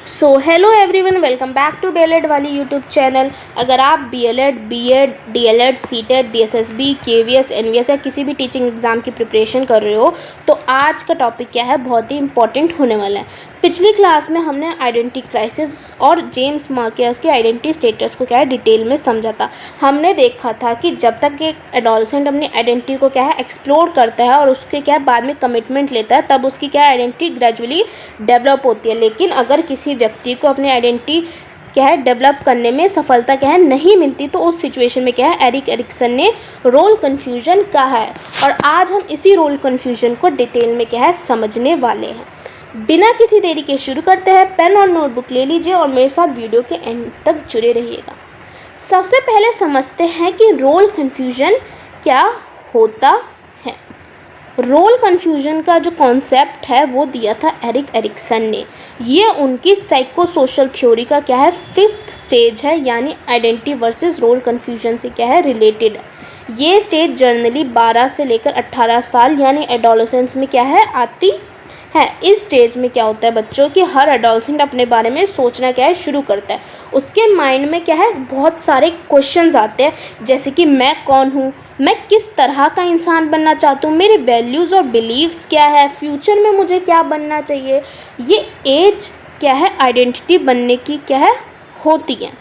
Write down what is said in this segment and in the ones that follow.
So hello everyone, welcome back to BElEd वाली YouTube channel. अगर आप BElEd, BEd, DElEd, CTET, DSSB, KVS, NVS या किसी भी टीचिंग एग्ज़ाम की प्रिपरेशन कर रहे हो तो आज का टॉपिक क्या है, बहुत ही इंपॉर्टेंट होने वाला है। पिछली क्लास में हमने आइडेंटिटी क्राइसिस और जेम्स मार्कियस के आइडेंटिटी स्टेटस को क्या है डिटेल में समझा था। हमने देखा था कि जब तक एक एडोलसेंट अपनी आइडेंटिटी को क्या है एक्सप्लोर करता है और उसके क्या है बाद में कमिटमेंट लेता है, तब उसकी क्या आइडेंटिटी ग्रेजुअली डेवलप होती है। लेकिन अगर किसी व्यक्ति को अपनी आइडेंटिटी क्या है डेवलप करने में सफलता क्या है नहीं मिलती, तो उस सिचुएशन में क्या है एरिक एरिक्सन ने रोल कन्फ्यूजन कहा है। और आज हम इसी रोल कन्फ्यूजन को डिटेल में क्या है समझने वाले हैं। बिना किसी देरी के शुरू करते हैं। पेन और नोटबुक ले लीजिए और मेरे साथ वीडियो के एंड तक जुड़े रहिएगा। सबसे पहले समझते हैं कि रोल कन्फ्यूजन क्या होता है। रोल कन्फ्यूजन का जो कॉन्सेप्ट है वो दिया था एरिक एरिक्सन ने। ये उनकी साइकोसोशल थ्योरी का क्या है 5th स्टेज है, यानी आइडेंटिटी वर्सेस रोल कन्फ्यूजन से क्या है रिलेटेड। ये स्टेज जनरली 12 से लेकर 18 साल यानी एडोलेसेंस में क्या है आती है। इस स्टेज में क्या होता है बच्चों कि हर एडोलसेंट अपने बारे में सोचना क्या है शुरू करता है। उसके माइंड में क्या है बहुत सारे क्वेश्चंस आते हैं, जैसे कि मैं कौन हूँ, मैं किस तरह का इंसान बनना चाहता हूँ, मेरे वैल्यूज़ और बिलीव्स क्या है, फ्यूचर में मुझे क्या बनना चाहिए। ये एज क्या है आइडेंटिटी बनने की क्या है होती है।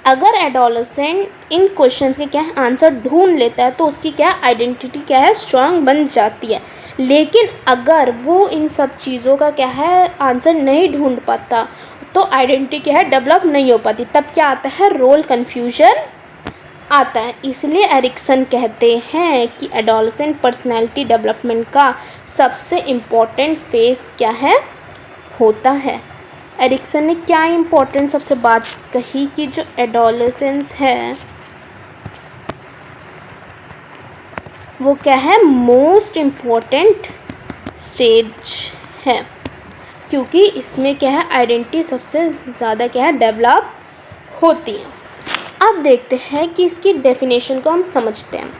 अगर एडोलसेंट इन क्वेश्चंस के क्या है आंसर ढूंढ लेता है तो उसकी क्या आइडेंटिटी क्या है स्ट्रांग बन जाती है। लेकिन अगर वो इन सब चीज़ों का क्या है आंसर नहीं ढूंढ पाता तो आइडेंटिटी क्या है डेवलप नहीं हो पाती। तब क्या आता है रोल कन्फ्यूजन आता है। इसलिए एरिक्सन कहते हैं कि एडोलसेंट पर्सनैलिटी डेवलपमेंट का सबसे इम्पोर्टेंट फेज क्या है होता है। एरिक्सन ने क्या इम्पोर्टेंट सबसे बात कही कि जो एडोलसेंस है वो क्या है मोस्ट इम्पॉर्टेंट स्टेज है, क्योंकि इसमें क्या है आइडेंटिटी सबसे ज़्यादा क्या है डेवलप होती है। अब देखते हैं कि इसकी डेफिनेशन को हम समझते हैं।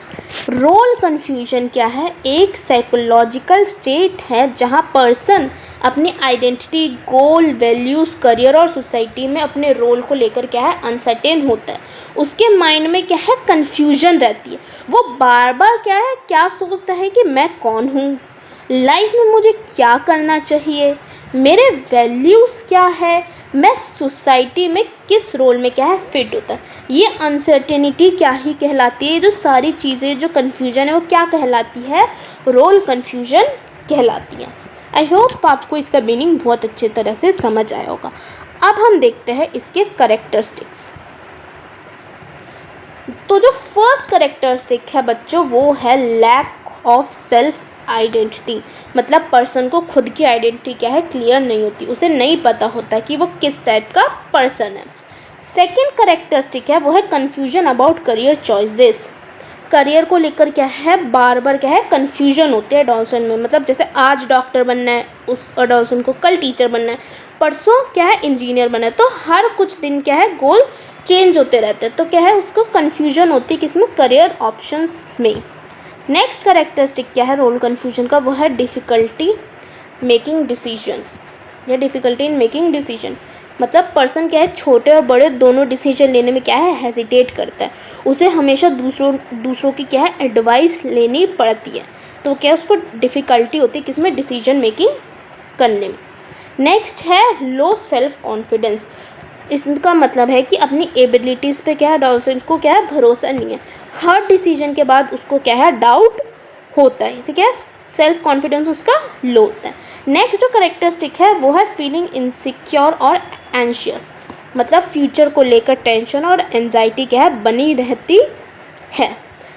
रोल कन्फ्यूजन क्या है, एक साइकोलॉजिकल स्टेट है जहां पर्सन अपनी आइडेंटिटी, गोल, वैल्यूज़, करियर और सोसाइटी में अपने रोल को लेकर क्या है अनसर्टेन होता है। उसके माइंड में क्या है कन्फ्यूजन रहती है। वो बार बार क्या सोचता है कि मैं कौन हूँ, लाइफ में मुझे क्या करना चाहिए, मेरे वैल्यूज़ क्या है, मैं सोसाइटी में किस रोल में क्या है फिट होता है। ये अनसर्टेनिटी क्या ही कहलाती है। जो सारी चीज़ें जो कन्फ्यूजन है वो क्या कहलाती है, रोल कन्फ्यूजन कहलाती है। आई होप आपको इसका मीनिंग बहुत अच्छे तरह से समझ आया होगा। अब हम देखते हैं इसके करेक्टरिस्टिक्स। तो जो फर्स्ट करेक्टरिस्टिक है बच्चों वो है लैक ऑफ सेल्फ आइडेंटिटी। मतलब पर्सन को खुद की आइडेंटिटी क्या है क्लियर नहीं होती, उसे नहीं पता होता कि वो किस टाइप का पर्सन है। सेकेंड करेक्टरिस्टिक है वो है confusion about career choices. Career को लेकर क्या है बार बार क्या है कन्फ्यूजन होते हैं एडोलसेंट में। मतलब जैसे आज डॉक्टर बनना है उस एडोलसेंट को, कल टीचर बनना है, परसों क्या है इंजीनियर बनना है। तो हर कुछ दिन क्या है गोल चेंज होते रहते हैं, तो क्या है उसको कन्फ्यूजन होती है किसमें, करियर ऑप्शंस में। नेक्स्ट करेक्टरिस्टिक क्या है रोल कन्फ्यूजन का, वो है डिफ़िकल्टी मेकिंग डिसीजंस या डिफ़िकल्टी इन मेकिंग डिसीजन। मतलब पर्सन क्या है छोटे और बड़े दोनों डिसीजन लेने में क्या है हेजिटेट करता है। उसे हमेशा दूसरों की क्या है एडवाइस लेनी पड़ती है, तो क्या उसको डिफ़िकल्टी होती है किसमें, डिसीजन मेकिंग करने में। नेक्स्ट है लो सेल्फ कॉन्फिडेंस। इसका मतलब है कि अपनी एबिलिटीज़ पे क्या है एडोलसेंट को क्या है भरोसा नहीं है। हर डिसीजन के बाद उसको क्या है डाउट होता है, इसे क्या है सेल्फ कॉन्फिडेंस उसका लो होता है। नेक्स्ट जो करेक्टरिस्टिक है वो है फीलिंग इनसिक्योर और एंशियस। मतलब फ्यूचर को लेकर टेंशन और एंजाइटी क्या है बनी रहती है।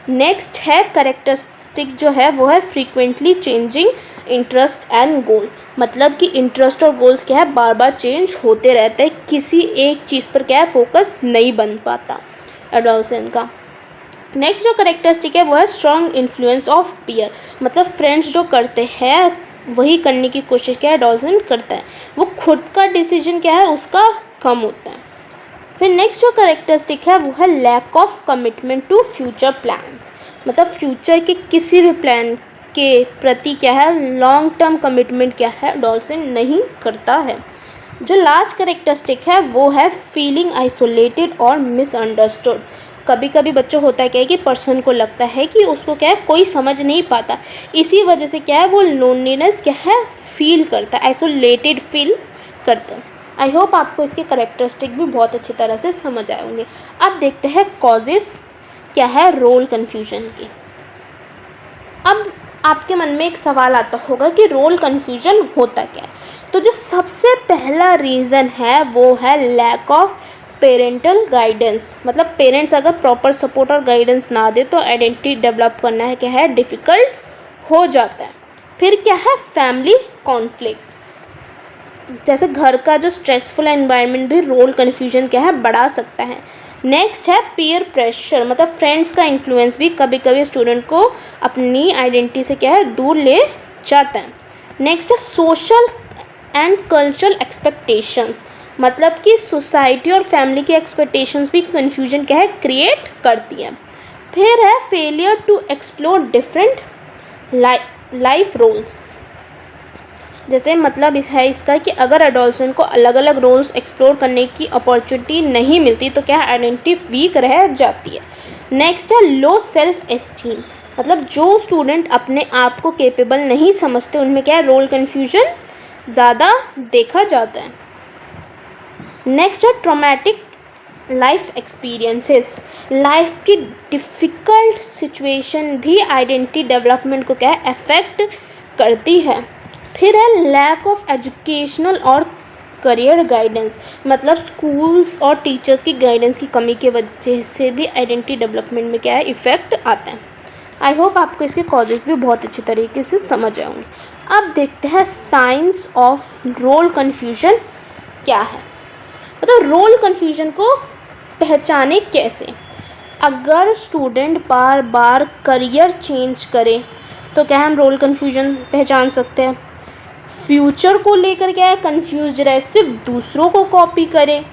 नेक्स्ट है करेक्टरिस्टिक जो है वो है फ्रीक्वेंटली चेंजिंग इंटरेस्ट एंड गोल। मतलब कि इंटरेस्ट और गोल्स क्या है बार बार चेंज होते रहते हैं, किसी एक चीज़ पर क्या है फोकस नहीं बन पाता एडोलसेंट का। नेक्स्ट जो करेक्टरिस्टिक है वो है स्ट्रॉन्ग इन्फ्लुएंस ऑफ पीयर। मतलब फ्रेंड्स जो करते हैं वही करने की कोशिश क्या है एडोलसेंट करता है, वो खुद का डिसीजन क्या है उसका कम होता है। फिर नेक्स्ट जो करेक्टरिस्टिक है वो है lack of commitment to future plans. मतलब फ्यूचर के किसी भी प्लान के प्रति क्या है लॉन्ग टर्म कमिटमेंट क्या है एडोलसेंट नहीं करता है। जो लास्ट करेक्टरिस्टिक है वो है फीलिंग आइसोलेटेड और मिसअंडरस्टूड। कभी कभी बच्चों होता है क्या है कि पर्सन को लगता है कि उसको क्या है कोई समझ नहीं पाता, इसी वजह से क्या है वो लोनलीनेस क्या है फील करता है, आइसोलेटेड फील करता है। आई होप आपको इसके करेक्टरिस्टिक भी बहुत अच्छी तरह से समझ आए होंगे। अब देखते हैं कॉजेस क्या है रोल कन्फ्यूजन की। अब आपके मन में एक सवाल आता होगा कि रोल कन्फ्यूजन होता क्या है। तो जो सबसे पहला रीज़न है वो है लैक ऑफ पेरेंटल गाइडेंस। मतलब पेरेंट्स अगर प्रॉपर सपोर्ट और गाइडेंस ना दे तो आइडेंटिटी डेवलप करना है क्या है डिफ़िकल्ट हो जाता है। फिर क्या है फैमिली कॉन्फ्लिक्ट्स, जैसे घर का जो स्ट्रेसफुल एनवायरनमेंट भी रोल कन्फ्यूजन क्या है बढ़ा सकता है। नेक्स्ट है पीयर प्रेशर, मतलब फ्रेंड्स का इन्फ्लुएंस भी कभी कभी स्टूडेंट को अपनी आइडेंटिटी से क्या है दूर ले जाता है। नेक्स्ट है सोशल एंड कल्चरल एक्सपेक्टेशंस, मतलब कि सोसाइटी और फैमिली की एक्सपेक्टेशंस भी कन्फ्यूजन क्या है क्रिएट करती है। फिर है failure to explore different life roles, जैसे मतलब इस है इसका कि अगर एडोलसेंट को अलग अलग रोल्स एक्सप्लोर करने की अपॉर्चुनिटी नहीं मिलती तो क्या आइडेंटिटी वीक रह जाती है। नेक्स्ट है लो सेल्फ एस्टीम, मतलब जो स्टूडेंट अपने आप को कैपेबल नहीं समझते उनमें क्या है रोल कन्फ्यूजन ज़्यादा देखा जाता है। नेक्स्ट है ट्रॉमेटिक लाइफ एक्सपीरियंसेस, लाइफ की डिफ़िकल्ट सिचुएशन भी आइडेंटिटी डेवलपमेंट को क्या है अफेक्ट करती है। फिर है लैक ऑफ एजुकेशनल और करियर गाइडेंस, मतलब स्कूल्स और टीचर्स की गाइडेंस की कमी के वजह से भी आइडेंटिटी डेवलपमेंट में क्या है इफ़ेक्ट आता है। आई होप आपको इसके कॉजेज़ भी बहुत अच्छी तरीके से समझ आएंगे। अब देखते हैं साइंस ऑफ रोल कन्फ्यूजन क्या है, मतलब रोल कन्फ्यूजन को पहचाने कैसे। अगर स्टूडेंट बार बार करियर चेंज करे तो क्या हम रोल कन्फ्यूजन पहचान सकते हैं। फ्यूचर को लेकर क्या है कंफ्यूज रहे, सिर्फ दूसरों को कॉपी करे,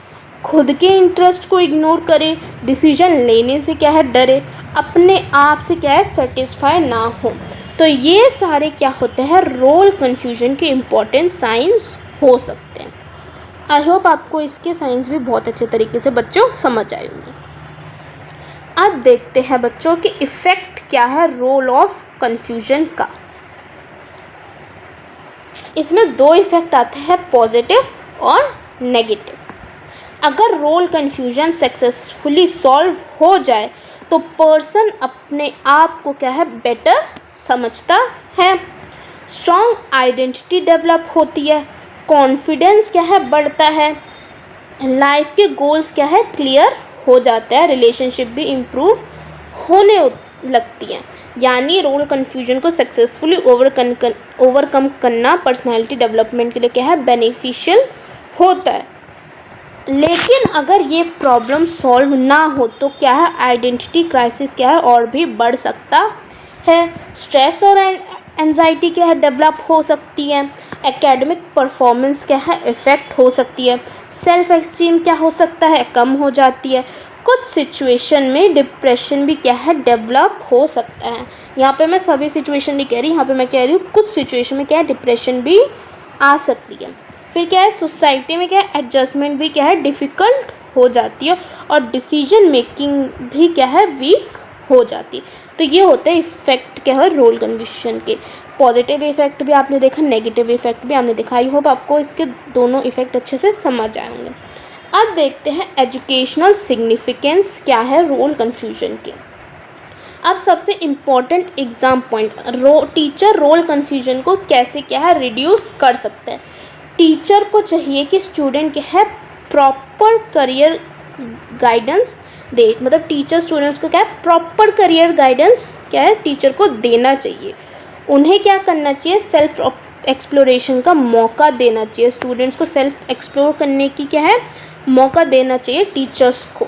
खुद के इंटरेस्ट को इग्नोर करे, डिसीजन लेने से क्या है डरे, अपने आप से क्या है सेटिस्फाई ना हो, तो ये सारे क्या होते हैं रोल कन्फ्यूजन के इम्पोर्टेंट साइंस हो सकते हैं। आई होप आपको इसके साइंस भी बहुत अच्छे तरीके से बच्चों समझ आए होंगे। अब देखते हैं बच्चों कि इफ़ेक्ट क्या है रोल ऑफ कन्फ्यूजन का। इसमें दो इफ़ेक्ट आते हैं पॉजिटिव और नेगेटिव। अगर रोल कन्फ्यूजन सक्सेसफुली सॉल्व हो जाए तो पर्सन अपने आप को क्या है बेटर समझता है, स्ट्रॉन्ग आइडेंटिटी डेवलप होती है, कॉन्फिडेंस क्या है बढ़ता है, लाइफ के गोल्स क्या है क्लियर हो जाता है, रिलेशनशिप भी इम्प्रूव होने लगती हैं। यानी रोल कन्फ्यूजन को सक्सेसफुली ओवरकम करना पर्सनालिटी डेवलपमेंट के लिए क्या है बेनिफिशियल होता है। लेकिन अगर ये प्रॉब्लम सॉल्व ना हो तो क्या है आइडेंटिटी क्राइसिस क्या है और भी बढ़ सकता है, स्ट्रेस और एंजाइटी क्या है डेवलप हो सकती है, एकेडमिक परफॉर्मेंस क्या है इफ़ेक्ट हो सकती है, सेल्फ एस्टीम क्या हो सकता है कम हो जाती है, कुछ सिचुएशन में डिप्रेशन भी क्या है डेवलप हो सकता है। यहाँ पे मैं सभी सिचुएशन नहीं कह रही, यहाँ पे मैं कह रही हूँ कुछ सिचुएशन में क्या है डिप्रेशन भी आ सकती है। फिर क्या है सोसाइटी में क्या है एडजस्टमेंट भी क्या है डिफ़िकल्ट हो जाती है और डिसीजन मेकिंग भी क्या है वीक हो जाती है। तो ये होते हैं इफ़ेक्ट क्या है रोल कन्फ्यूजन के। पॉजिटिव इफ़ेक्ट भी आपने देखा, नेगेटिव इफ़ेक्ट भी आपने देखा। आई होप आपको इसके दोनों इफ़ेक्ट अच्छे से समझ आएंगे। अब देखते हैं एजुकेशनल सिग्निफिकेंस क्या है रोल कन्फ्यूजन के। अब सबसे important exam point, teacher role confusion को कैसे क्या है रिड्यूस कर सकते हैं। टीचर को चाहिए कि स्टूडेंट क्या है प्रॉपर करियर गाइडेंस दे, मतलब टीचर स्टूडेंट्स को क्या है प्रॉपर करियर गाइडेंस क्या है टीचर को देना चाहिए। उन्हें क्या करना चाहिए सेल्फ एक्सप्लोरेशन का मौका देना चाहिए, स्टूडेंट्स को सेल्फ एक्सप्लोर करने की क्या है मौका देना चाहिए टीचर्स को।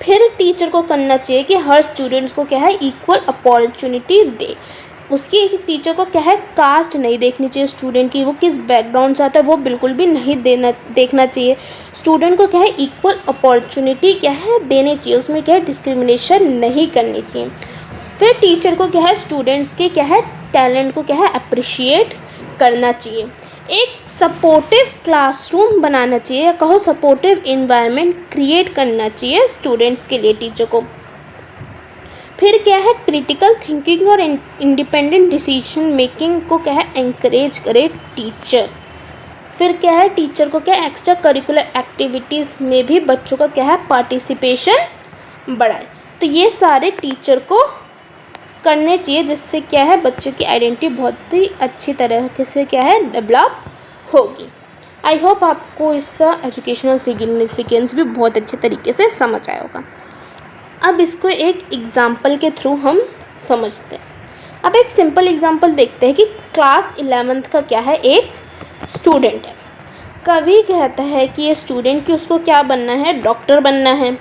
फिर टीचर को करना चाहिए कि हर स्टूडेंट्स को क्या है इक्वल अपॉर्चुनिटी दे। उसकी एक टीचर को क्या है कास्ट नहीं देखनी चाहिए स्टूडेंट की, वो किस बैकग्राउंड से आता है वो बिल्कुल भी नहीं देखना चाहिए। स्टूडेंट को क्या है इक्वल अपॉर्चुनिटी क्या है देनी चाहिए, उसमें क्या है डिस्क्रिमिनेशन नहीं करनी चाहिए। फिर टीचर को क्या है स्टूडेंट्स के क्या है टैलेंट को क्या है अप्रिशिएट करना चाहिए। एक सपोर्टिव क्लासरूम बनाना चाहिए, या कहो सपोर्टिव इन्वायरमेंट क्रिएट करना चाहिए स्टूडेंट्स के लिए, टीचर को। फिर क्या है, क्रिटिकल थिंकिंग और इंडिपेंडेंट डिसीजन मेकिंग को क्या है एंकरेज करे टीचर। फिर क्या है, टीचर को क्या एक्स्ट्रा करिकुलर एक्टिविटीज़ में भी बच्चों का क्या है पार्टिसिपेशन बढ़ाए। तो ये सारे टीचर को करने चाहिए, जिससे क्या है बच्चों की आइडेंटिटी बहुत ही अच्छी तरह से क्या है डेवलप होगी। आई होप आपको इसका एजुकेशनल सिग्निफिकेंस भी बहुत अच्छे तरीके से समझ आया होगा। अब इसको एक एग्ज़ाम्पल के थ्रू हम समझते हैं। अब एक सिंपल एग्ज़ाम्पल देखते हैं कि क्लास 11th का क्या है एक स्टूडेंट है। कवि कहता है कि ये स्टूडेंट कि उसको क्या बनना है, डॉक्टर बनना है।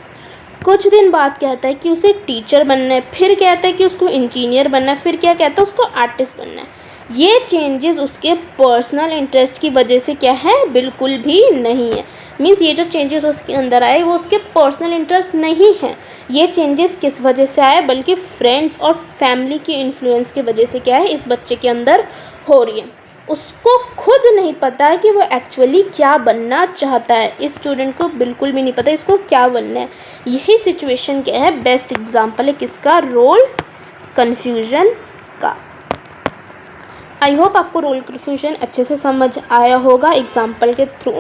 कुछ दिन बाद कहता है कि उसे टीचर बनना है, फिर कहता है कि उसको इंजीनियर बनना है, फिर क्या कहता है उसको आर्टिस्ट बनना है। ये चेंजेस उसके पर्सनल इंटरेस्ट की वजह से क्या है बिल्कुल भी नहीं है। मीन्स ये जो चेंजेस उसके अंदर आए वो उसके पर्सनल इंटरेस्ट नहीं है। ये चेंजेस किस वजह से आए, बल्कि फ्रेंड्स और फैमिली की इन्फ्लुएंस की वजह से क्या है इस बच्चे के अंदर हो रही है। उसको खुद नहीं पता है कि वो एक्चुअली क्या बनना चाहता है। इस स्टूडेंट को बिल्कुल भी नहीं पता इसको क्या बनना है। यही सिचुएशन क्या है, बेस्ट एग्जाम्पल है किसका, रोल कन्फ्यूजन का। आई होप आपको रोल कन्फ्यूजन अच्छे से समझ आया होगा एग्जाम्पल के थ्रू।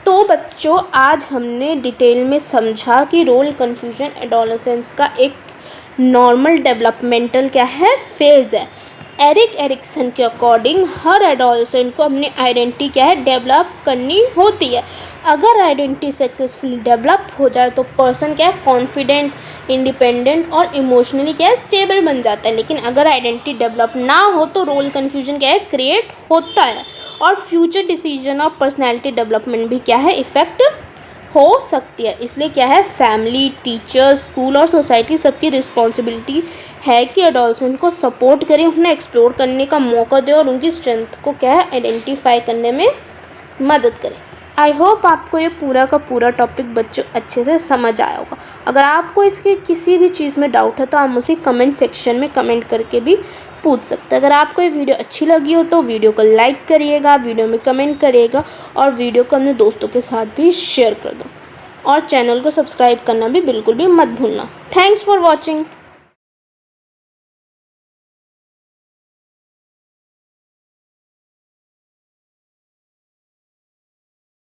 तो बच्चों आज हमने डिटेल में समझा कि रोल कन्फ्यूजन एडोलेसेंस का एक नॉर्मल डेवलपमेंटल क्या है फेज़ है। एरिक एरिक्सन के अकॉर्डिंग हर एडोलेसेंट को अपनी आइडेंटिटी क्या है डेवलप करनी होती है। अगर आइडेंटिटी सक्सेसफुली डेवलप हो जाए तो पर्सन क्या है कॉन्फिडेंट, इंडिपेंडेंट और इमोशनली क्या है स्टेबल बन जाता है। लेकिन अगर आइडेंटिटी डेवलप ना हो तो रोल कन्फ्यूजन क्या है क्रिएट होता है, और फ्यूचर डिसीजन और पर्सनैलिटी डेवलपमेंट भी क्या है इफ़ेक्ट हो सकती है। इसलिए क्या है फैमिली, टीचर, स्कूल और सोसाइटी सबकी रिस्पॉन्सिबिलिटी है कि एडोलेसेंट को सपोर्ट करें, उन्हें एक्सप्लोर करने का मौका दें और उनकी स्ट्रेंथ को क्या है आइडेंटिफाई करने में मदद करें। आई होप आपको ये पूरा का पूरा टॉपिक बच्चों अच्छे से समझ आया होगा। अगर आपको इसके किसी भी चीज़ में डाउट है तो आप मुझे कमेंट सेक्शन में कमेंट करके भी पूछ सकते हैं। अगर आपको ये वीडियो अच्छी लगी हो तो वीडियो को लाइक करिएगा, वीडियो में कमेंट करिएगा और वीडियो को अपने दोस्तों के साथ भी शेयर कर दो, और चैनल को सब्सक्राइब करना भी बिल्कुल भी मत भूलना। Thanks for watching.